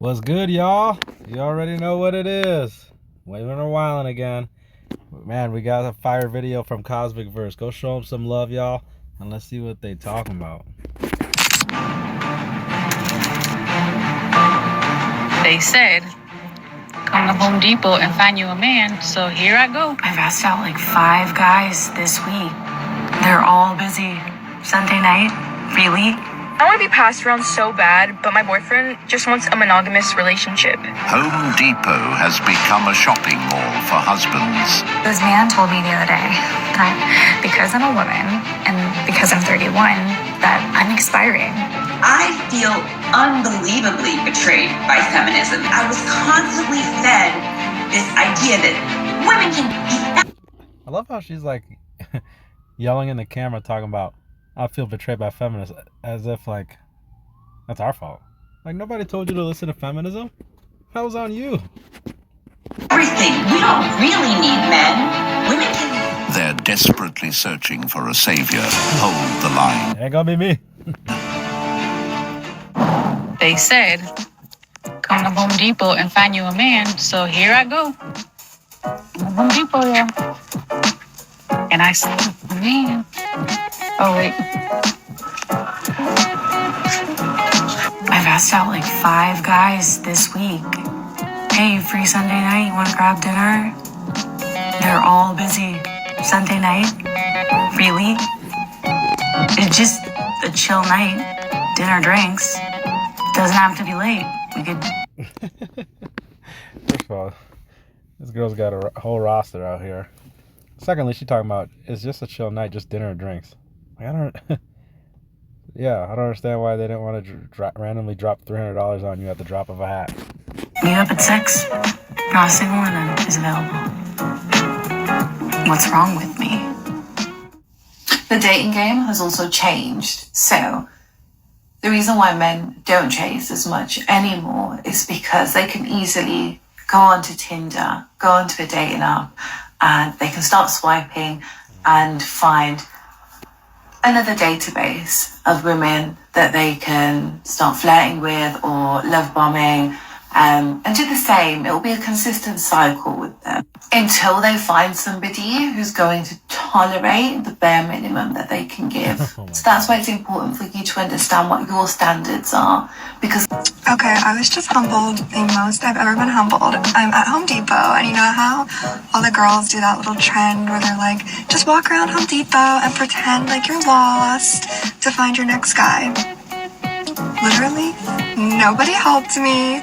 What's good, y'all? You already know what it is. Waving or wilding again. Man, we got a fire video from Cosmic Verse. Go show them some love, y'all, and let's see what they talking about. They said, come to Home Depot and find you a man, so here I go. I've asked out like 5 guys this week. They're all busy. Sunday night? Really? I want to be passed around so bad, but my boyfriend just wants a monogamous relationship. Home Depot has become a shopping mall for husbands. This man told me the other day that because I'm a woman and because I'm 31, that I'm expiring. I feel unbelievably betrayed by feminism. I was constantly fed this idea that women can be. I love how she's like yelling in the camera talking about, I feel betrayed by feminists, as if like that's our fault. Like nobody told you to listen to feminism. That was on you. Everything. We don't really need men. Women can. They're desperately searching for a savior. Hold the line. It ain't gonna be me. They said, come to Home Depot and find you a man, so here I go. Home Depot, yeah. And I said, man. Oh, wait. I've asked out like 5 guys this week. Hey, free Sunday night? You want to grab dinner? They're all busy. Sunday night? Really? It's just a chill night. Dinner, drinks. Doesn't have to be late. We could. First of all, this girl's got a whole roster out here. Secondly, she talking about it's just a chill night, just dinner and drinks. Like, I don't. Yeah, I don't understand why they didn't want to randomly drop $300 on you at the drop of a hat. Meet up at 6. Not a single woman is available. What's wrong with me? The dating game has also changed. So the reason why men don't chase as much anymore is because they can easily go onto Tinder, go onto a dating app, and they can start swiping and find another database of women that they can start flirting with or love bombing, and do the same. It will be a consistent cycle with them until they find somebody who's going to tolerate the bare minimum that they can give. So that's why it's important for you to understand what your standards are, because okay, I was just humbled the most I've ever been humbled. I'm at Home Depot, and you know how all the girls do that little trend where they're like, just walk around Home Depot and pretend like you're lost to find your next guy. Literally, nobody helped me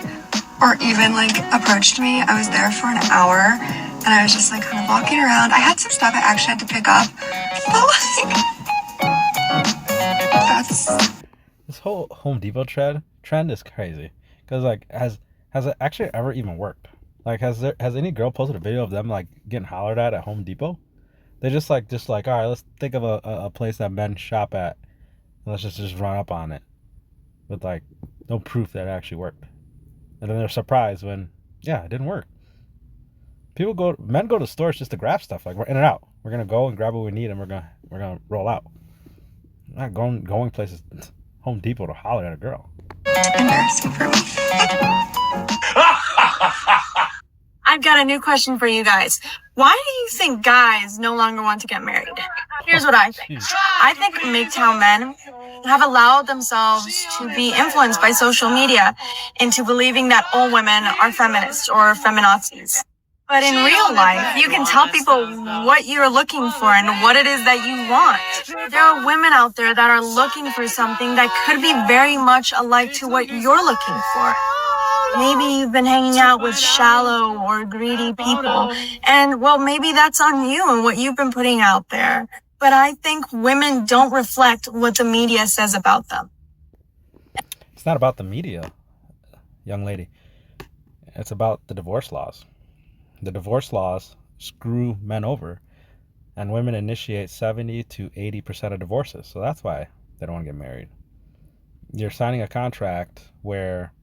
or even like approached me. I was there for an hour and I was just like kind of walking around. I had some stuff I actually had to pick up, but like that's This whole Home Depot trend is crazy. Cause like has it actually ever even worked? Like has any girl posted a video of them like getting hollered at Home Depot? They just like all right, let's think of a place that men shop at, and let's just run up on it with like no proof that it actually worked. And then they're surprised when it didn't work. Men go to stores just to grab stuff. Like we're in and out. We're gonna go and grab what we need, and we're gonna roll out. We're not going places, Home Depot, to holler at a girl. embarrassing for me. I've got a new question for you guys. Why do you think guys no longer want to get married? Here's what I think. I think MGTOW men have allowed themselves to be influenced by social media into believing that all women are feminists or feminazis. But in real life, you can tell people what you're looking for and what it is that you want. There are women out there that are looking for something that could be very much alike to what you're looking for. Maybe you've been hanging out with shallow or greedy people, and well, maybe that's on you and what you've been putting out there. But I think women don't reflect what the media says about them. It's not about the media, young lady. It's about the divorce laws. The divorce laws screw men over, and women initiate 70 to 80% of divorces. So that's why they don't want to get married. You're signing a contract where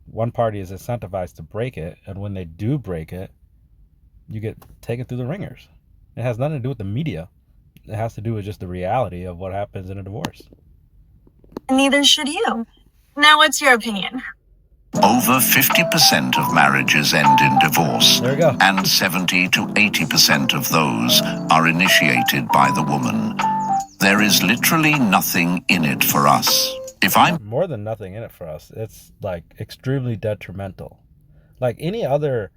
one party is incentivized to break it, and when they do break it, you get taken through the ringers. It has nothing to do with the media. It has to do with just the reality of what happens in a divorce. Neither should you. Now, what's your opinion? Over 50% of marriages end in divorce, There we go. and 70 to 80% of those are initiated by the woman. There is literally nothing in it for us. If I'm More than nothing in it for us. It's like extremely detrimental. Like any other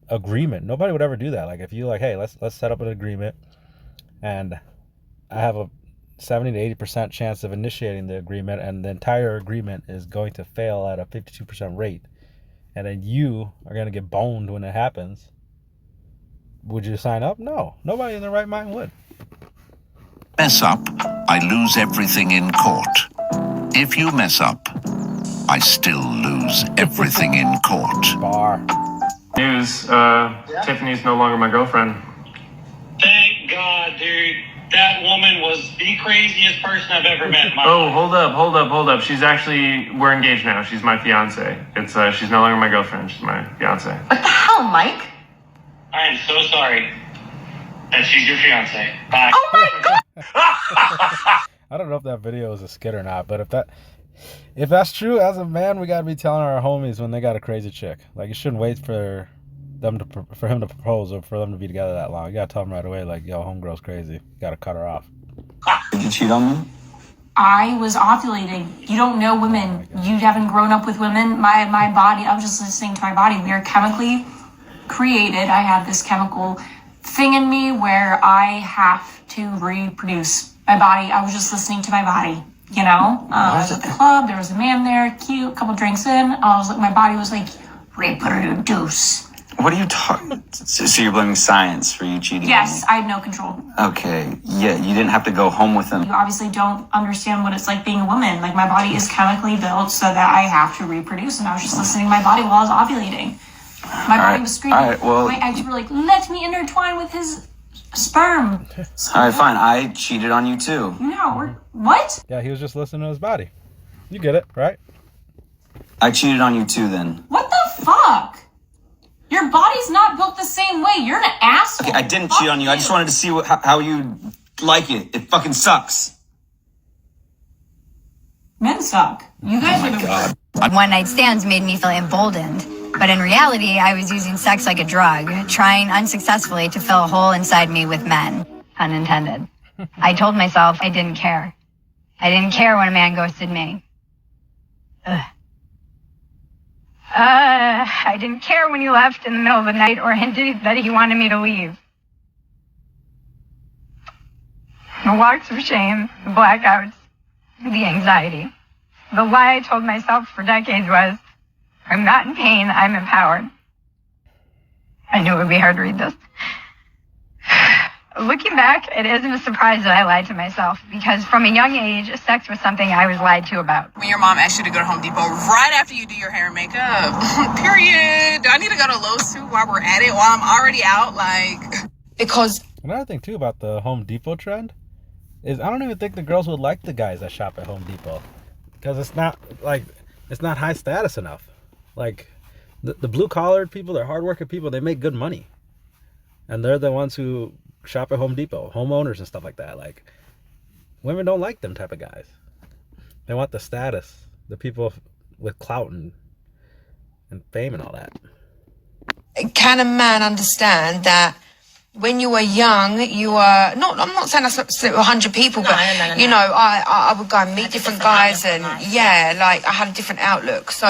agreement, nobody would ever do that. Like if you like, hey, let's set up an agreement, and I have a 70 to 80% chance of initiating the agreement, and the entire agreement is going to fail at a 52% rate, and then you are going to get boned when it happens. Would you sign up? No. Nobody in their right mind would. mess up, I lose everything in court. If you mess up, I still lose everything in court. Bar. News, Tiffany's no longer my girlfriend. Thank God, dude. That woman was the craziest person I've ever met in my Oh, life. hold up. We're engaged now. She's my fiance. She's no longer my girlfriend. She's my fiance. What the hell, Mike? I am so sorry that she's your fiance. Bye. Oh my God! I don't know if that video is a skit or not, but if that's true, as a man, we gotta be telling our homies when they got a crazy chick. Like, you shouldn't wait for him to propose or for them to be together that long. You gotta tell them right away, like, yo, homegirl's crazy. You gotta cut her off. Did you cheat on me? I was ovulating. You don't know women. You haven't grown up with women. My body, I was just listening to my body. We are chemically created. I have this chemical thing in me where I have to reproduce. My body, I was just listening to my body, you know? I was at the club, there was a man there, cute, a couple drinks in. I was like, my body was like, reproduce. What are you talking? So you're blaming science for you cheating Yes, on me? I had no control. Okay, yeah, you didn't have to go home with him. You obviously don't understand what it's like being a woman. Like, my body is chemically built so that I have to reproduce, and I was just listening to my body while I was ovulating. My body was screaming. All right, well, My eggs were like, let me intertwine with his sperm. all right, fine. I cheated on you too. No, what? Yeah, he was just listening to his body. You get it, right? I cheated on you too then. What the fuck? Your body's not built the same way. You're an asshole. Okay, I didn't cheat on you. I just wanted to see how you like it. It fucking sucks. Men suck. You guys are the worst. One night stands made me feel emboldened. But in reality, I was using sex like a drug, trying unsuccessfully to fill a hole inside me with men. Unintended. I told myself I didn't care. I didn't care when a man ghosted me. Ugh. I didn't care when he left in the middle of the night or hinted that he wanted me to leave. The walks of shame, the blackouts, the anxiety. The lie I told myself for decades was, I'm not in pain, I'm empowered. I knew it would be hard to read this. Looking back, it isn't a surprise that I lied to myself, because from a young age, sex was something I was lied to about. When your mom asked you to go to Home Depot right after you do your hair and makeup, period. Do I need to go to Lowe's too while we're at it, while I'm already out? Like, because... Another thing, too, about the Home Depot trend is I don't even think the girls would like the guys that shop at Home Depot. Because it's not high status enough. Like, the blue-collared people, they're hard-working people, they make good money. And they're the ones who shop at Home Depot, homeowners and stuff like that. Like, women don't like them type of guys. They want the status, the people with clout and fame and all that. Can a man understand that when you were young, you were not, I'm not saying that's 100 people, but you know, I would go and meet different guys and yeah, like I had a different outlook. So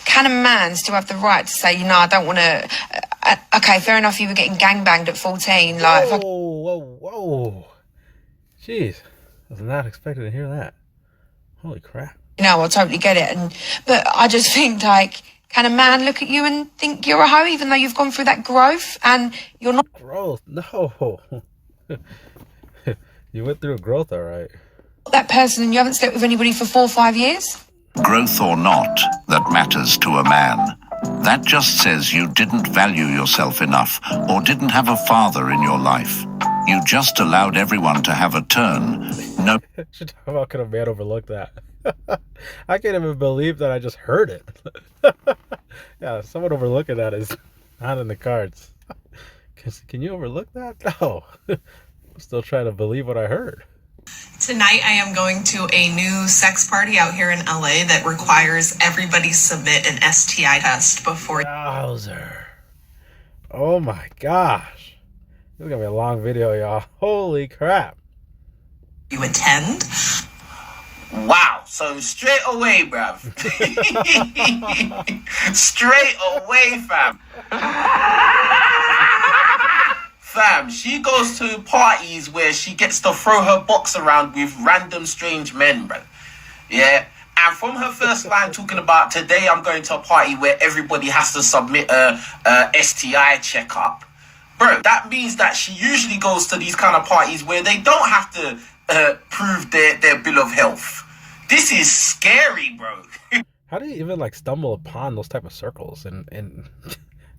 can a man still have the right to say, you know, I don't want to, okay, fair enough, you were getting gangbanged at 14. Like, whoa. Jeez, I was not expecting to hear that. Holy crap. You know, I totally get it. But I just think, like, can a man look at you and think you're a hoe, even though you've gone through that growth and you're not... Growth? No. You went through growth, all right. That person and you haven't slept with anybody for 4 or 5 years? Growth or not, that matters to a man. That just says you didn't value yourself enough or didn't have a father in your life. You just allowed everyone to have a turn. No. How could a man overlook that? I can't even believe that I just heard it. Yeah, someone overlooking that is not in the cards. Can you overlook that? No. I'm still trying to believe what I heard. Tonight I am going to a new sex party out here in LA that requires everybody submit an STI test before. Wowzer. Oh my gosh. This is gonna be a long video, y'all. Holy crap. You attend. Wow, so straight away, bruv. Straight away, fam. Fam, she goes to parties where she gets to throw her box around with random strange men, bruv. Yeah, and from her first line talking about today I'm going to a party where everybody has to submit a STI checkup. Bro, that means that she usually goes to these kind of parties where they don't have to prove their bill of health. This is scary, bro. How do you even like stumble upon those type of circles and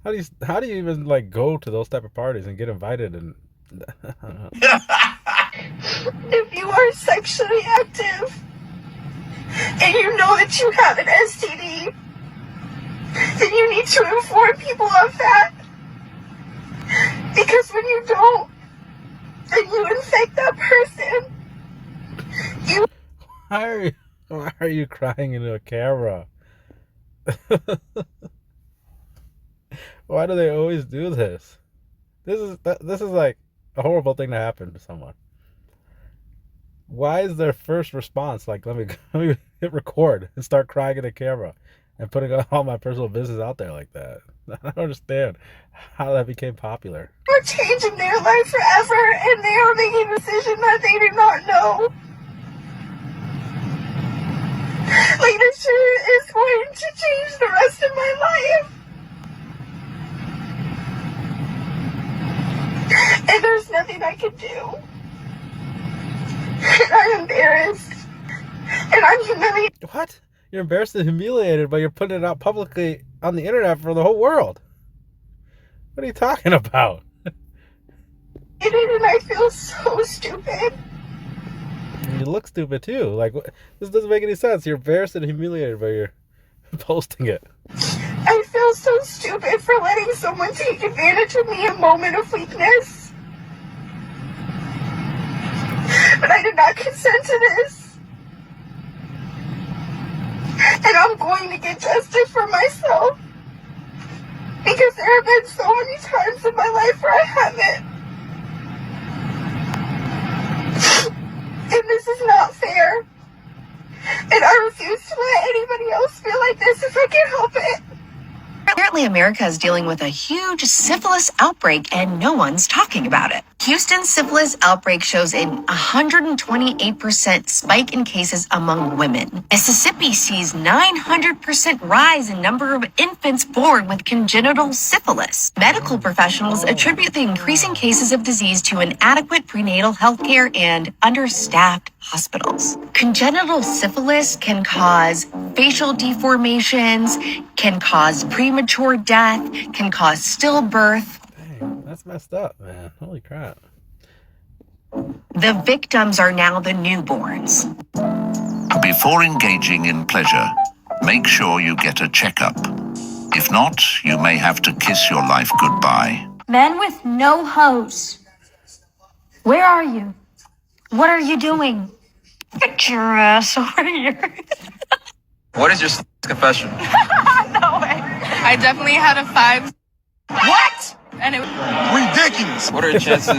how do you even like go to those type of parties and get invited and If you are sexually active and you know that you have an STD, then you need to inform people of that. Because when you don't, and you infect that person, you... Why are you crying into a camera? Why do they always do this? This is like a horrible thing to happen to someone. Why is their first response like, let me hit record and start crying in the camera and putting all my personal business out there like that? I don't understand how that became popular. You're changing their life forever, and they are making a decision that they do not know. Like, this shit is going to change the rest of my life. And there's nothing I can do. And I'm embarrassed. And I'm humiliated. What? You're embarrassed and humiliated, but you're putting it out publicly on the internet for the whole world. What are you talking about? And I feel so stupid. You look stupid too. Like, this doesn't make any sense. You're embarrassed and humiliated, but you're posting it. I feel so stupid for letting someone take advantage of me in a moment of weakness. But I did not consent to this. And I'm going to get justice for myself. Because there have been so many times in my life where I haven't. And this is not fair. And I refuse to let anybody else feel like this if I can help it. Apparently, America is dealing with a huge syphilis outbreak and no one's talking about it. Houston's syphilis outbreak shows a 128% spike in cases among women. Mississippi sees 900% rise in number of infants born with congenital syphilis. Medical professionals attribute the increasing cases of disease to inadequate prenatal health care and understaffed hospitals. Congenital syphilis can cause facial deformations, can cause premature death, can cause stillbirth. Dang, that's messed up, man. Holy crap. The victims are now the newborns. Before engaging in pleasure, make sure you get a checkup. If not, you may have to kiss your life goodbye. Men with no hose. Where are you? What are you doing? Get your ass over here. What is your confession? No way. I definitely had a 5. What? And it was Ridiculous. What are the chances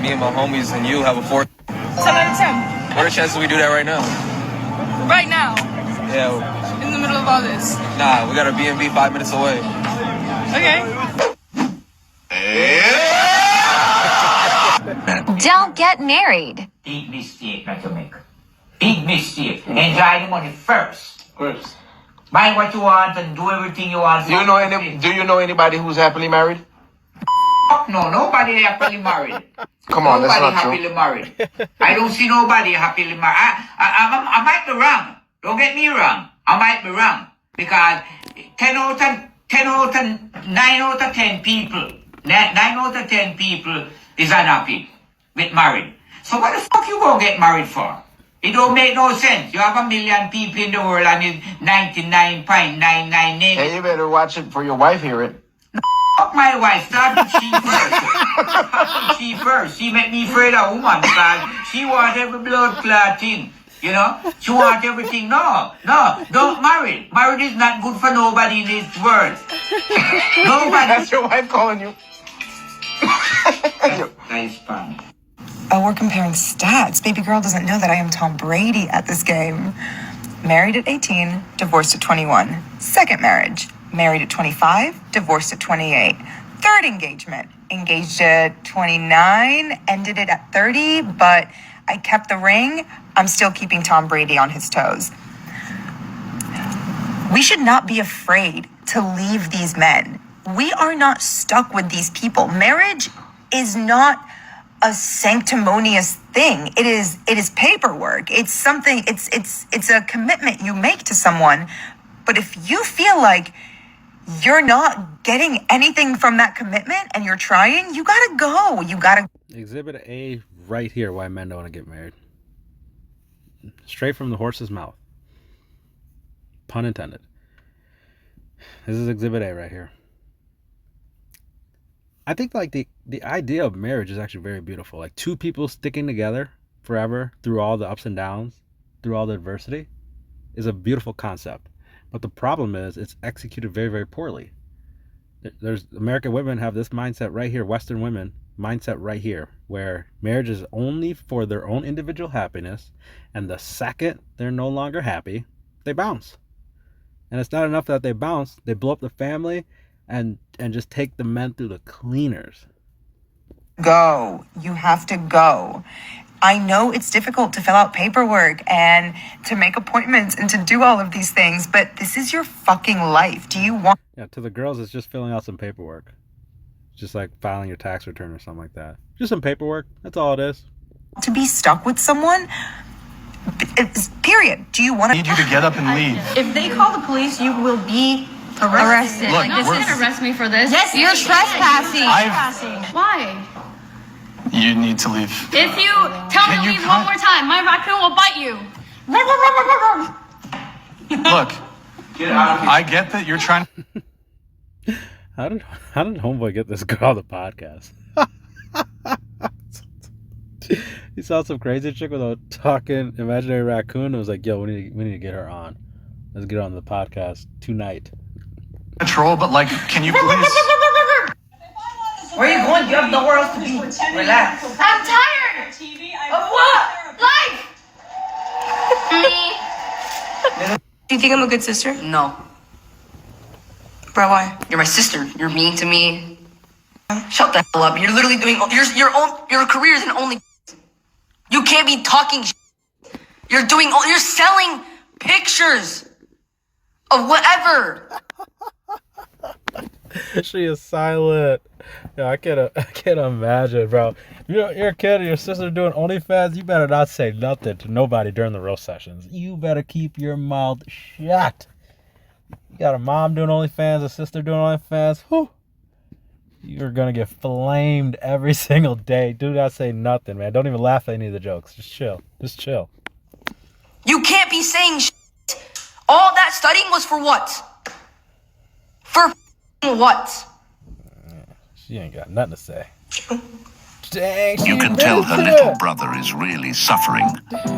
me and my homies and you have a 4? 10 out of 10. What are the chances we do that right now? Right now. Yeah. In the middle of all this. Nah, we got a B&B 5 minutes away. Okay. Don't get married. Big mistake that you make. Big mistake. Enjoy the money first. Buy what you want and do everything you want. Do you know anybody who's happily married? No, nobody happily married. Come on, that's nobody not happily true. married. I don't see nobody happily married. I might be wrong. Don't get me wrong. I might be wrong. Because 9 out of 10 people, 9 out of 10 people is unhappy with married. So what the fuck you gonna get married for? It don't make no sense. You have 1 million people in the world and it's 99.998. Hey, you better watch it for your wife hear it. Fuck my wife. Start with she first. She first. She make me afraid of woman because she want every blood clot thing. You know? She want everything. No, don't marry. Marriage is not good for nobody in this world. Nobody. That's your wife calling you. Nice fun. Oh, we're comparing stats. Baby girl doesn't know that I am Tom Brady at this game. Married at 18, divorced at 21. Second marriage, married at 25, divorced at 28. Third engagement, engaged at 29, ended it at 30, but I kept the ring. I'm still keeping Tom Brady on his toes. We should not be afraid to leave these men. We are not stuck with these people. Marriage is not a sanctimonious thing. It is paperwork. It's something, it's a commitment you make to someone. But if you feel like you're not getting anything from that commitment and you're trying, you gotta go. You gotta. Exhibit A right here, why men don't want to get married. Straight from the horse's mouth. Pun intended. This is exhibit A right here. I think like the idea of marriage is actually very beautiful. Like two people sticking together forever through all the ups and downs, through all the adversity, is a beautiful concept. But the problem is it's executed very, very poorly. There's American women have this mindset right here, Western women mindset right here, where marriage is only for their own individual happiness, and the second they're no longer happy, they bounce. And it's not enough that they bounce, they blow up the family and just take the men through the cleaners. Go. You have to go. I know it's difficult to fill out paperwork and to make appointments and to do all of these things, but this is your fucking life. Do you want... Yeah, to the girls, it's just filling out some paperwork. Just like filing your tax return or something like that. Just some paperwork. That's all it is. To be stuck with someone? Period. Do you want to... I need you to get up and leave. If they call the police, you will be arrested. Look, Like, this we're- is gonna arrest me for this. Yes, you're trespassing. Why? You need to leave. If you tell me to leave one more time, my raccoon will bite you. Look, I get that you're trying. How did homeboy get this girl on the podcast? He saw some crazy chick with a talking imaginary raccoon and was like, yo, we need to get her on. Let's get her on the podcast tonight. Control, but like, can you please? Where are you going? You have nowhere else to be. Relax. I'm tired. Of what? Life. Do you think I'm a good sister? No. Bro, why? You're my sister. You're mean to me. Shut the hell up. You're literally doing your career is an only. You can't be talking. You're selling pictures of whatever. She is silent. Yeah, I can't imagine, bro. You're a kid and your sister doing OnlyFans. You better not say nothing to nobody during the roast sessions. You better keep your mouth shut. You got a mom doing OnlyFans, a sister doing OnlyFans. Whew. You're gonna get flamed every single day. Do not say nothing, man. Don't even laugh at any of the jokes. Just chill. Just chill. You can't be saying shit. All that studying was for what? For what? She ain't got nothing to say. Dang, You can tell her little brother is really suffering.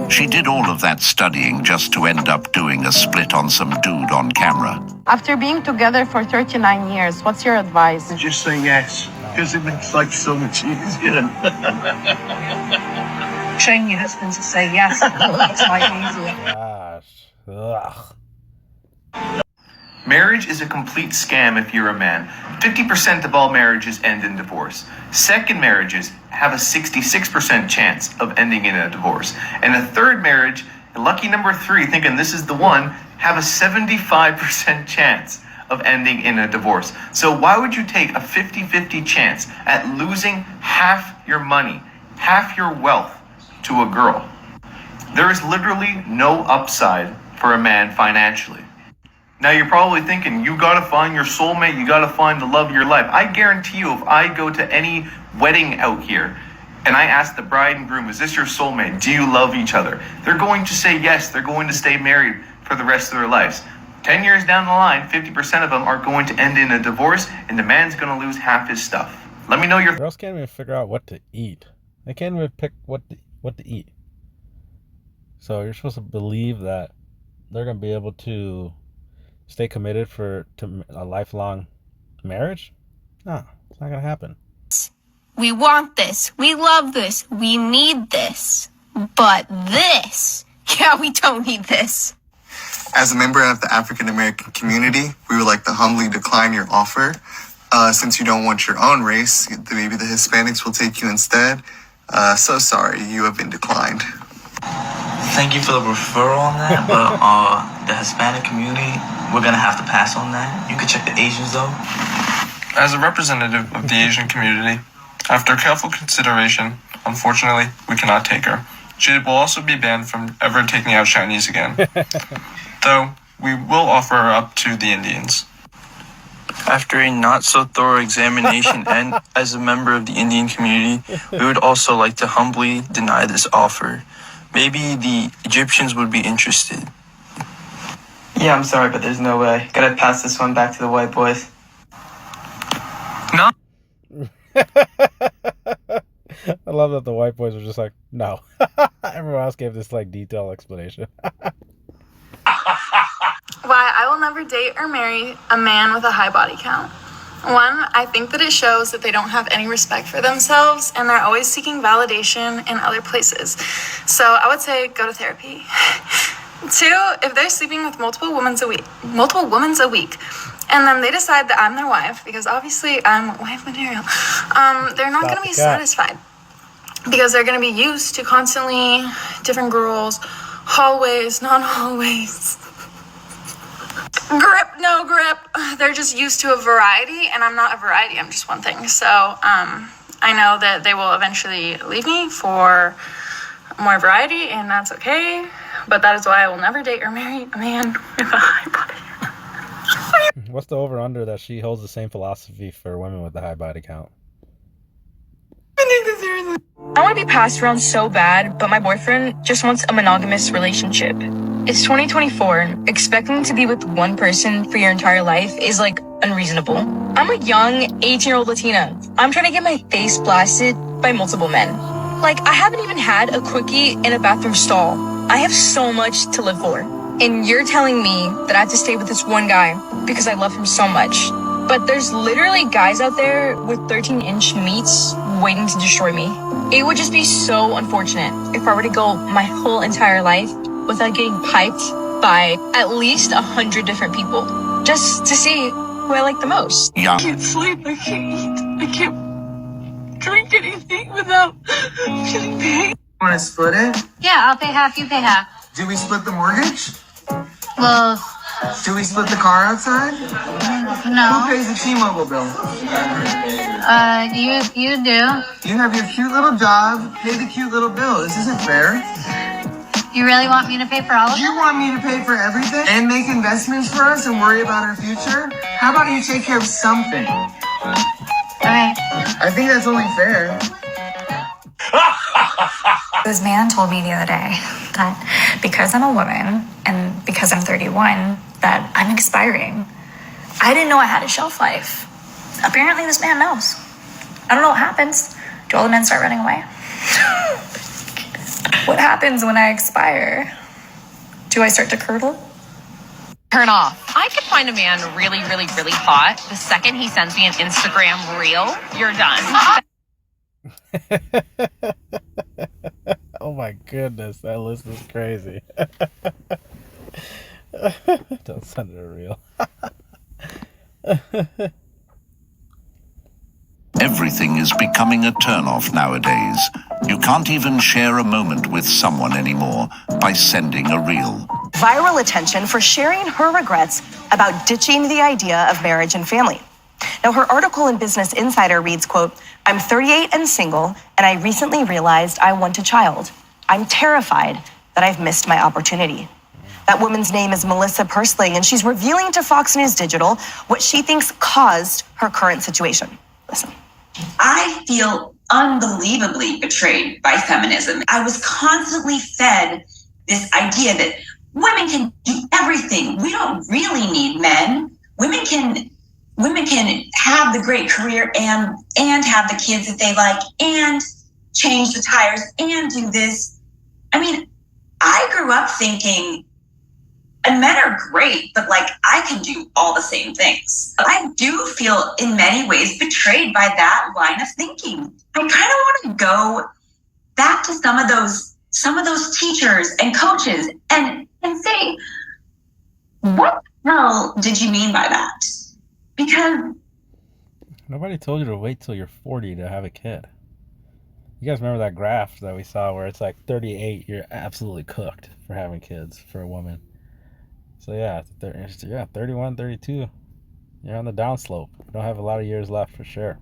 She did all of that studying just to end up doing a split on some dude on camera. After being together for 39 years, what's your advice? Just say yes, because it makes life so much easier. Train your husband to say yes. It's like easier. Gosh. Ugh. Marriage is a complete scam if you're a man. 50% of all marriages end in divorce. Second marriages have a 66% chance of ending in a divorce. And a third marriage, lucky number 3, thinking this is the one, have a 75% chance of ending in a divorce. So why would you take a 50-50 chance at losing half your money, half your wealth to a girl? There is literally no upside for a man financially. Now you're probably thinking, you gotta find your soulmate, you gotta find the love of your life. I guarantee you, if I go to any wedding out here and I ask the bride and groom, is this your soulmate? Do you love each other? They're going to say yes, they're going to stay married for the rest of their lives. 10 years down the line, 50% of them are going to end in a divorce, and the man's going to lose half his stuff. Let me know your... Girls can't even figure out what to eat. They can't even pick what to eat. So you're supposed to believe that they're going to be able to stay committed to a lifelong marriage? No, it's not going to happen. We want this. We love this. We need this. But this, yeah, we don't need this. As a member of the African American community, we would like to humbly decline your offer. Since you don't want your own race, maybe the Hispanics will take you instead. So sorry, you have been declined. Thank you for the referral on that, but the Hispanic community, we're gonna have to pass on that. You could check the Asians though. As a representative of the Asian community, after careful consideration, unfortunately, we cannot take her. She will also be banned from ever taking out Chinese again. Though, we will offer her up to the Indians. After a not so thorough examination and as a member of the Indian community, we would also like to humbly deny this offer. Maybe the Egyptians would be interested. Yeah, I'm sorry, but there's no way. Gotta pass this one back to the white boys. No. I love that the white boys were just like, no. Everyone else gave this like detailed explanation. Why I will never date or marry a man with a high body count. One, I think that it shows that they don't have any respect for themselves and they're always seeking validation in other places. So I would say go to therapy. Two, if they're sleeping with multiple women a week, and then they decide that I'm their wife, because obviously I'm wife material, they're not going to be satisfied. Because they're going to be used to constantly different girls, hallways, non-hallways. Grip, no grip. They're just used to a variety, and I'm not a variety. I'm just one thing. So I know that they will eventually leave me for more variety, and that's okay. But that is why I will never date or marry a man with a high body. What's the over-under that she holds the same philosophy for women with a high body count? I want to be passed around so bad, but my boyfriend just wants a monogamous relationship. It's 2024. Expecting to be with one person for your entire life is like unreasonable. I'm a young 18-year-old Latina. I'm trying to get my face blasted by multiple men. Like, I haven't even had a quickie in a bathroom stall. I have so much to live for. And you're telling me that I have to stay with this one guy because I love him so much. But there's literally guys out there with 13-inch meats waiting to destroy me. It would just be so unfortunate if I were to go my whole entire life without getting piped by at least 100 different people just to see who I like the most. Yeah. I can't sleep, I can't eat, I can't drink anything without feeling pain. Want to split it? Yeah, I'll pay half, you pay half. Do we split the mortgage? Well, Do we split the car outside? no. Who pays the T-Mobile bill? You do. You have your cute little job, pay the cute little bill. This isn't fair. You really want me to pay for all of You want me to pay for everything and make investments for us and worry about our future? How about you take care of something? Okay. I think that's only fair. This man told me the other day that because I'm a woman and because I'm 31, that I'm expiring. I didn't know I had a shelf life. Apparently this man knows. I don't know what happens. Do all the men start running away? What happens when I expire? Do I start to curdle? Turn off. I could find a man really, really, really hot. The second he sends me an Instagram reel, you're done. Oh my goodness, that list is crazy. Don't send it a reel. Everything is becoming a turn-off nowadays. You can't even share a moment with someone anymore by sending a reel. Viral attention for sharing her regrets about ditching the idea of marriage and family. Now, her article in Business Insider reads, quote, "I'm 38 and single, and I recently realized I want a child. I'm terrified that I've missed my opportunity." That woman's name is Melissa Persling, and she's revealing to Fox News Digital what she thinks caused her current situation. Listen. I feel unbelievably betrayed by feminism. I was constantly fed this idea that women can do everything. We don't really need men. Women can have the great career and have the kids that they like and change the tires and do this. I mean, I grew up thinking, and men are great, but like I can do all the same things. I do feel in many ways betrayed by that line of thinking. I kind of want to go back to some of those teachers and coaches and say, what the hell did you mean by that? Because Nobody told you to wait till you're 40 to have a kid. You guys remember that graph that we saw where it's like 38, you're absolutely cooked for having kids for a woman. So yeah, 31, 32, you're on the downslope. You don't have a lot of years left for sure.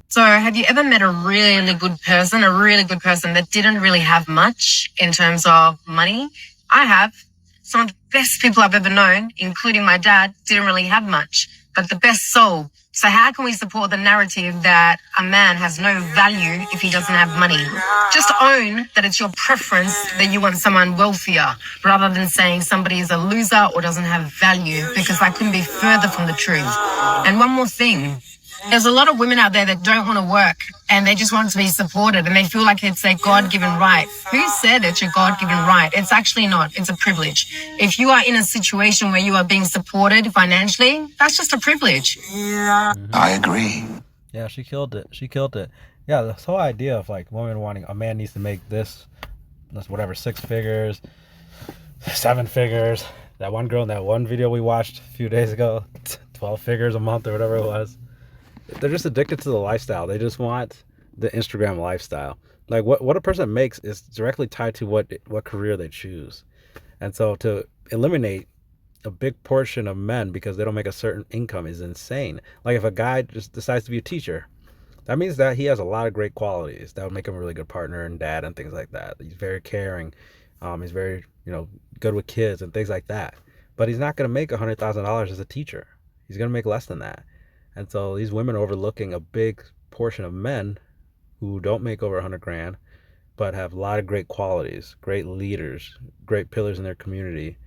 So have you ever met a really good person that didn't really have much in terms of money? I have. Some of the best people I've ever known, including my dad, didn't really have much, but the best soul. So how can we support the narrative that a man has no value if he doesn't have money? Just own that it's your preference that you want someone wealthier rather than saying somebody is a loser or doesn't have value, because that couldn't be further from the truth. And one more thing. There's a lot of women out there that don't want to work and they just want to be supported and they feel like it's a God-given right. Who said it's your God-given right? It's actually not. It's a privilege. If you are in a situation where you are being supported financially, that's just a privilege. I agree. Yeah, she killed it. Yeah, this whole idea of like women wanting a man needs to make this, whatever, 6 figures, 7 figures. That one girl in that one video we watched a few days ago, 12 figures a month or whatever it was. They're just addicted to the lifestyle. They just want the Instagram lifestyle. Like what a person makes is directly tied to what career they choose. And so to eliminate a big portion of men because they don't make a certain income is insane. Like if a guy just decides to be a teacher, that means that he has a lot of great qualities that would make him a really good partner and dad and things like that. He's very caring. He's very, good with kids and things like that. But he's not going to make $100,000 as a teacher. He's going to make less than that. And so these women are overlooking a big portion of men who don't make over 100 grand, but have a lot of great qualities, great leaders, great pillars in their community,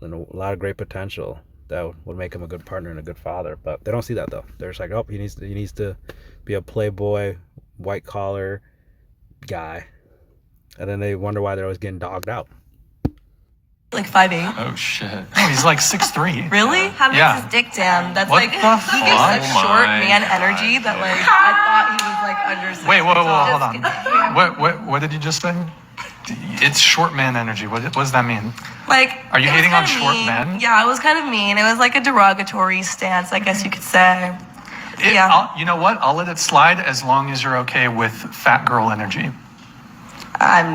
and a lot of great potential that would make him a good partner and a good father. But they don't see that though. They're just like, oh, he needs to be a playboy, white collar guy. And then they wonder why they're always getting dogged out. Like 5'8". Oh shit! Oh, he's like 6'3". Really? How big is his dick, Dan? That's What like the he gives such fuck? short Oh my man energy that like I thought he was like under 6. Wait, whoa, hold on. What did you just say? It's short man energy. What does that mean? Like, Are you it was hating on kinda short mean. men? Yeah, it was kind of mean. It was like a derogatory stance, I guess you could say. Yeah. You know what? I'll let it slide as long as you're okay with fat girl energy. Are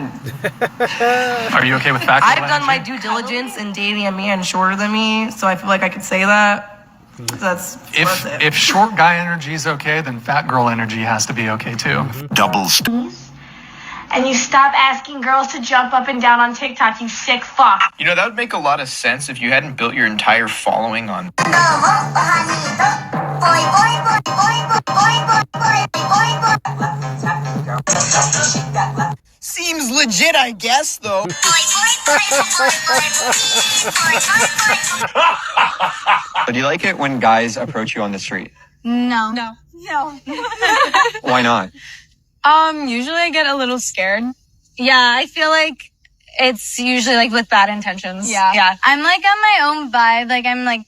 you okay with fat girl I've done energy? my due diligence in dating a man shorter than me, so I feel like I could say that. That's it. If short guy energy is okay, then fat girl energy has to be okay too. Doubles. And you stop asking girls to jump up and down on TikTok, you sick fuck. You know, that would make a lot of sense if you hadn't built your entire following on. Seems legit, I guess, though. So do you like it when guys approach you on the street? No. Why not? Usually I get a little scared. Yeah, I feel like it's usually like with bad intentions. Yeah. I'm like on my own vibe. Like I'm like,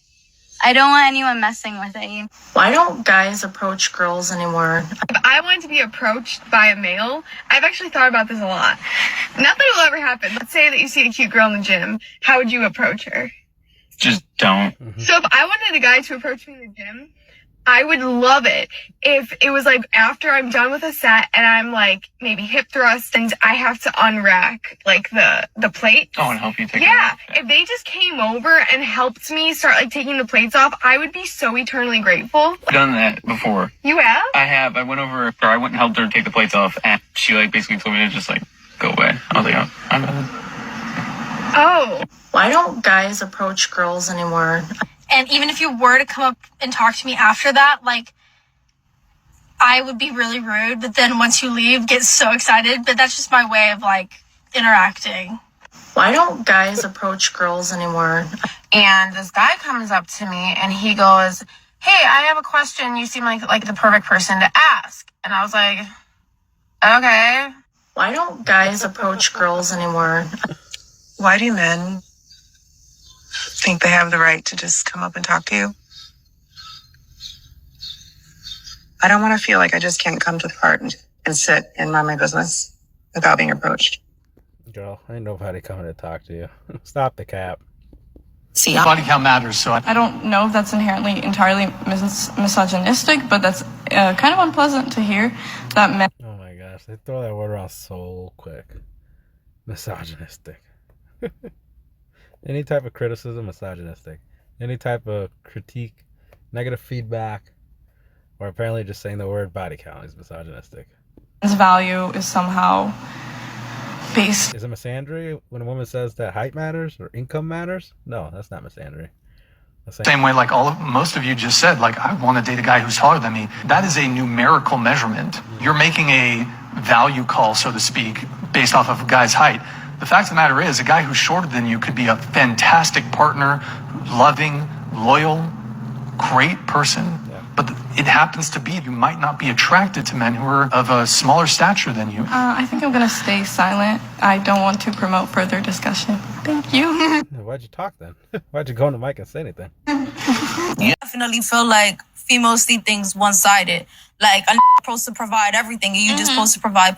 I don't want anyone messing with it. Why don't guys approach girls anymore? If I wanted to be approached by a male, I've actually thought about this a lot. Not that it'll ever happen. Let's say that you see a cute girl in the gym. How would you approach her? Just don't. So if I wanted a guy to approach me in the gym, I would love it if it was like after I'm done with a set and I'm like maybe hip thrust and I have to unrack like the plate. Oh, and help you take it Yeah, off. if they just came over and helped me start like taking the plates off, I would be so eternally grateful. I've done that before. You have? I have. I went and helped her take the plates off, and she like basically told me to just like go away. I was like, oh, I'm bad. Oh. Why don't guys approach girls anymore? And even if you were to come up and talk to me after that, like, I would be really rude. But then once you leave, get so excited. But that's just my way of, like, interacting. Why don't guys approach girls anymore? And this guy comes up to me and he goes, "Hey, I have a question. You seem like the perfect person to ask." And I was like, "Okay." Why don't guys approach girls anymore? Why do men think they have the right to just come up and talk to you? I don't want to feel like I just can't come to the park and sit and mind my business without being approached. Girl, ain't nobody coming to talk to you. Stop the cap. See, body count matters, so I don't know if that's inherently entirely misogynistic, but that's kind of unpleasant to hear that men. Oh my gosh, they throw that word around so quick. Misogynistic. Any type of criticism, misogynistic. Any type of critique, negative feedback, or apparently just saying the word body count is misogynistic. Men's value is somehow based. Is it misandry when a woman says that height matters or income matters? No, that's not misandry. Same way, like most of you just said, like, I want to date a guy who's taller than me. That is a numerical measurement. You're making a value call, so to speak, based off of a guy's height. The fact of the matter is, a guy who's shorter than you could be a fantastic partner, loving, loyal, great person. Yeah. But it happens to be you might not be attracted to men who are of a smaller stature than you. I think I'm going to stay silent. I don't want to promote further discussion. Thank you. Why'd you talk then? Why'd you go on the mic and say anything? I definitely feel like females see things one-sided. Like, I'm supposed to provide everything, and you just supposed to provide.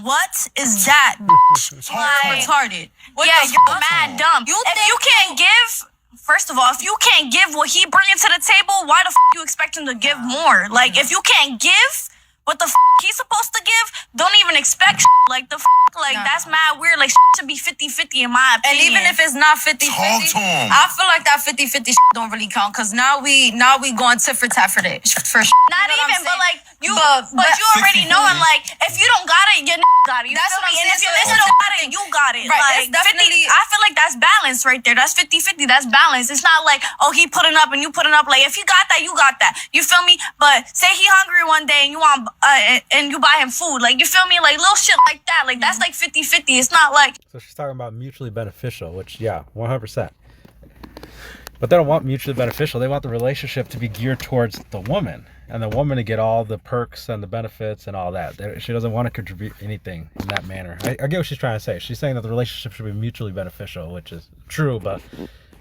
What is that? Retarded. You're mad dumb. If you can't give, first of all, if you can't give what he bringing to the table, why the you expect him to give more? Like, if you can't give what the he's supposed to give, don't even expect like the like that's mad weird. Like should be 50-50 in my opinion. And even if it's not 50-50, I feel like that 50-50 don't really count, because now we going tit for tat for that. Not even, but like you, but you already knowing like if you don't got it, your got it. You feel me? And if your nigga don't got it, you got it. Right, Like 50, I feel like that's balance right there. That's 50-50. That's balance. It's not like he putting up and you putting up. Like if he got that, you got that. You feel me? But say he hungry one day and you want and you buy him food. Like you feel me? Like little shit like that. Like that's like 50-50. It's not like. So she's talking about mutually beneficial, which 100%. But they don't want mutually beneficial. They want the relationship to be geared towards the woman, and the woman to get all the perks and the benefits and all that. She doesn't want to contribute anything in that manner. I get what she's trying to say. She's saying that the relationship should be mutually beneficial, which is true, but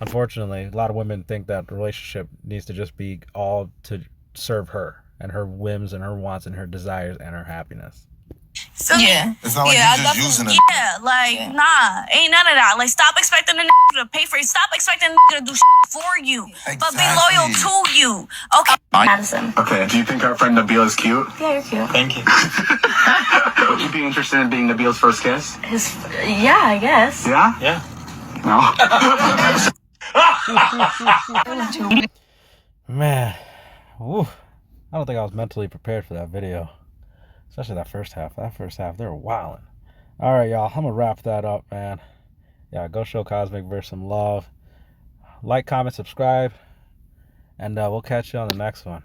unfortunately, a lot of women think that the relationship needs to just be all to serve her and her whims and her wants and her desires and her happiness. Yeah. It's not like you're just using it. Yeah, like, nah, ain't none of that. Like, stop expecting the nigga to pay for you. Stop expecting the nigga to do shit for you. But be loyal to you. Okay. Madison. Okay, do you think our friend Nabil is cute? Yeah, you're cute. Thank you. Would you be interested in being Nabil's first kiss? Yeah, I guess. Yeah? Yeah. No. Man, woo. I don't think I was mentally prepared for that video. Especially that first half. That first half, they were wilding. All right, y'all. I'm going to wrap that up, man. Yeah, go show Cosmic Verse some love. Like, comment, subscribe. And we'll catch you on the next one.